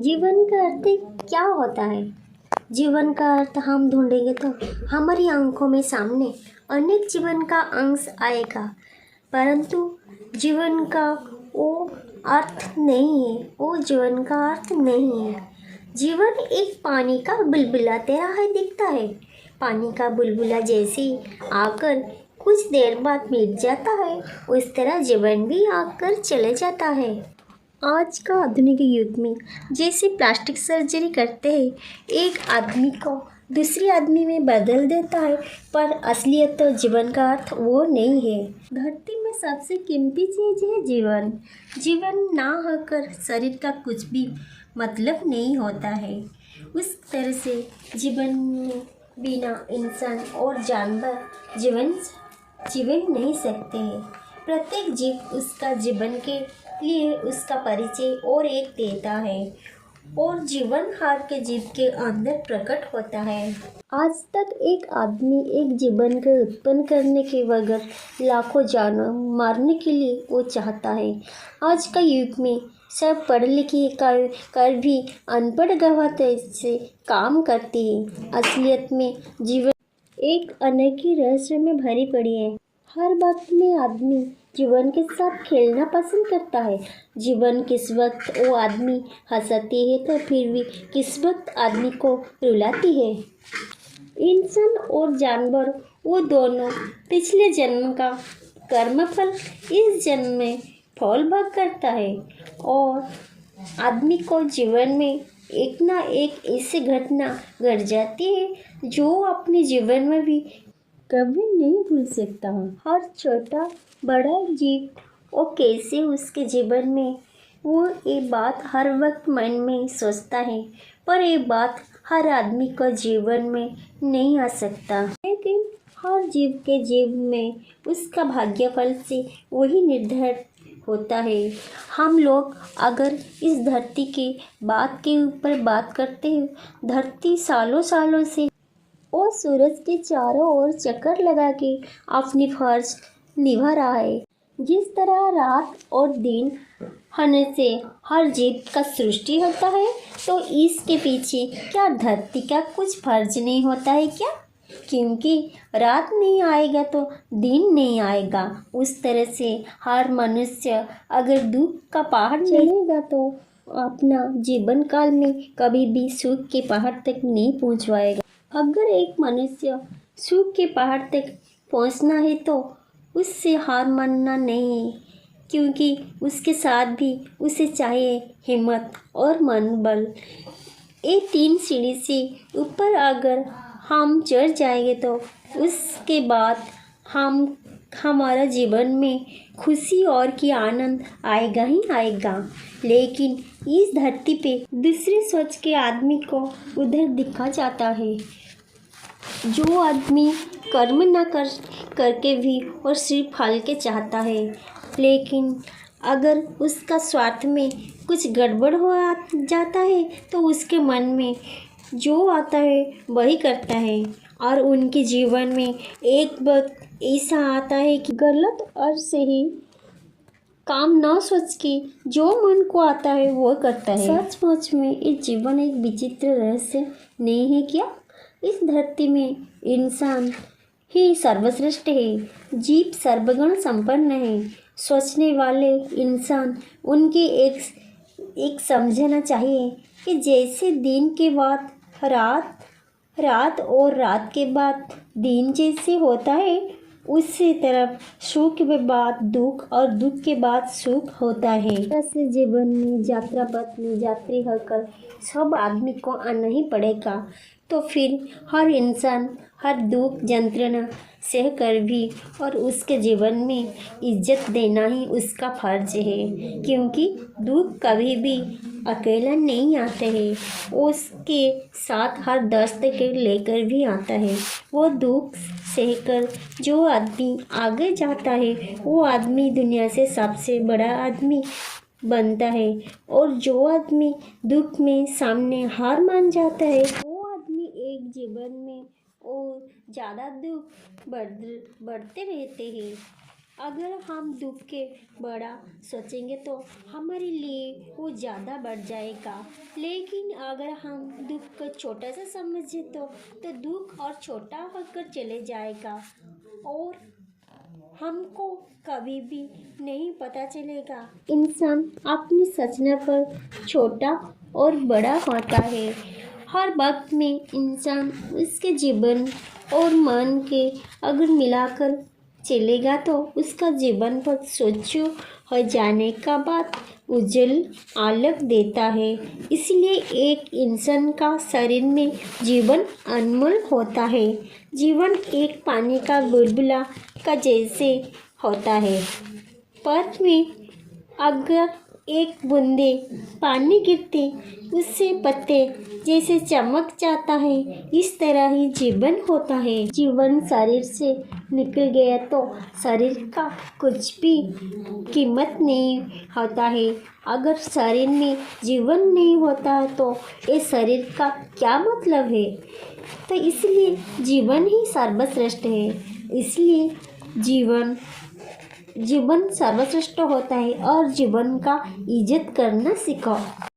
जीवन का अर्थ क्या होता है? जीवन का अर्थ हम ढूंढेंगे तो हमारी आंखों में सामने अनेक जीवन का अंश आएगा, परंतु जीवन का वो अर्थ नहीं है, वो जीवन का अर्थ नहीं है। जीवन एक पानी का बुलबुला तरह है दिखता है। पानी का बुलबुला जैसे आकर कुछ देर बाद मिट जाता है, उस तरह जीवन भी आकर चले जाता है। आज का आधुनिक युग में जैसे प्लास्टिक सर्जरी करते हैं, एक आदमी को दूसरे आदमी में बदल देता है, पर असलियत तो जीवन का अर्थ वो नहीं है। धरती में सबसे कीमती चीज़ है जीवन। जीवन ना होकर शरीर का कुछ भी मतलब नहीं होता है। उस तरह से जीवन में बिना इंसान और जानवर जीवन नहीं सकते हैं। प्रत्येक जीव उसका जीवन के लिए उसका परिचय और एक देता है, और जीवन हर के जीव के अंदर प्रकट होता है। आज तक एक आदमी एक जीवन को उत्पन्न करने के बगैर लाखों जानवर मारने के लिए वो चाहता है। आज का युग में सब पढ़ लिखे कर भी अनपढ़ गवाह से काम करती है। असलियत में जीवन एक अनोखी रहस्य में भरी पड़ी है। हर वक्त में आदमी जीवन के साथ खेलना पसंद करता है। जीवन किस वक्त वो आदमी हंसाती है तो फिर भी किस वक्त आदमी को रुलाती है। इंसान और जानवर वो दोनों पिछले जन्म का कर्मफल इस जन्म में फल भोग करता है, और आदमी को जीवन में एक ना एक ऐसी घटना घट जाती है जो अपने जीवन में भी कभी नहीं भूल सकता। हर छोटा बड़ा जीव वो कैसे उसके जीवन में वो ये बात हर वक्त मन में सोचता है, पर ये बात हर आदमी को जीवन में नहीं आ सकता। लेकिन हर जीव के जीव में उसका भाग्यफल से वही निर्धारित होता है। हम लोग अगर इस धरती के बात के ऊपर बात करते हैं, धरती सालों सालों से और सूरज के चारों ओर चक्कर लगा के अपनी फर्ज निभा रहा है। जिस तरह रात और दिन होने से हर जीव का सृष्टि होता है, तो इसके पीछे क्या धरती का कुछ फर्ज नहीं होता है क्या? क्योंकि रात नहीं आएगा तो दिन नहीं आएगा। उस तरह से हर मनुष्य अगर दुख का पहाड़ चढ़ेगा तो अपना जीवन काल में कभी भी सुख के पहाड़ तक नहीं पहुँच पाएगा। अगर एक मनुष्य सुख के पहाड़ तक पहुंचना है तो उससे हार मानना नहीं है, क्योंकि उसके साथ भी उसे चाहिए हिम्मत और मनोबल। ये 3 सीढ़ी से ऊपर अगर हम चढ़ जाएंगे तो उसके बाद हमारा जीवन में खुशी और की आनंद आएगा ही आएगा। लेकिन इस धरती पे दूसरे सोच के आदमी को उधर दिखा जाता है। जो आदमी कर्म न करके भी और सिर्फ फल के चाहता है, लेकिन अगर उसका स्वार्थ में कुछ गड़बड़ हो जाता है तो उसके मन में जो आता है वही करता है, और उनके जीवन में एक वक्त ऐसा आता है कि गलत और सही काम ना सोच के जो मन को आता है वो करता है। सचमुच में ये जीवन एक विचित्र रहस्य नहीं है क्या? इस धरती में इंसान ही सर्वश्रेष्ठ है। जीव सर्वगुण संपन्न है। सोचने वाले इंसान उनके एक समझना चाहिए कि जैसे दिन के बाद रात और रात के बाद दिन जैसे होता है, उसी तरफ सुख के बाद दुख और दुख के बाद सुख होता है। ऐसे जीवन में यात्रा पथ में यात्री होकर सब आदमी को आना ही पड़ेगा, तो फिर हर इंसान हर दुख यंत्रणा सह कर भी और उसके जीवन में इज्जत देना ही उसका फर्ज है, क्योंकि दुख कभी भी अकेला नहीं आता है, उसके साथ हर दस्त के लेकर भी आता है। वो दुख सहकर जो आदमी आगे जाता है वो आदमी दुनिया से सबसे बड़ा आदमी बनता है, और जो आदमी दुख में सामने हार मान जाता है वो आदमी एक जीवन में और ज़्यादा दुख बढ़ते रहते हैं। अगर हम दुख के बड़ा सोचेंगे तो हमारे लिए वो ज़्यादा बढ़ जाएगा, लेकिन अगर हम दुख को छोटा सा समझे तो दुख और छोटा होकर चले जाएगा और हमको कभी भी नहीं पता चलेगा। इंसान अपनी सोचने पर छोटा और बड़ा होता है। हर वक्त में इंसान उसके जीवन और मन के अगर मिलाकर चलेगा तो उसका जीवन बहुत स्वच्छ हो जाने का बाद उज्जवल आलोक देता है। इसलिए एक इंसान का शरीर में जीवन अनमोल होता है। जीवन एक पानी का बुलबुला का जैसे होता है। पथ में अगर एक बूंदे पानी गिरते उससे पत्ते जैसे चमक जाता है, इस तरह ही जीवन होता है। जीवन शरीर से निकल गया तो शरीर का कुछ भी कीमत नहीं होता है। अगर शरीर में जीवन नहीं होता है तो ये शरीर का क्या मतलब है। तो इसलिए जीवन ही सर्वश्रेष्ठ है। इसलिए जीवन सर्वश्रेष्ठ होता है और जीवन का इज्जत करना सीखो।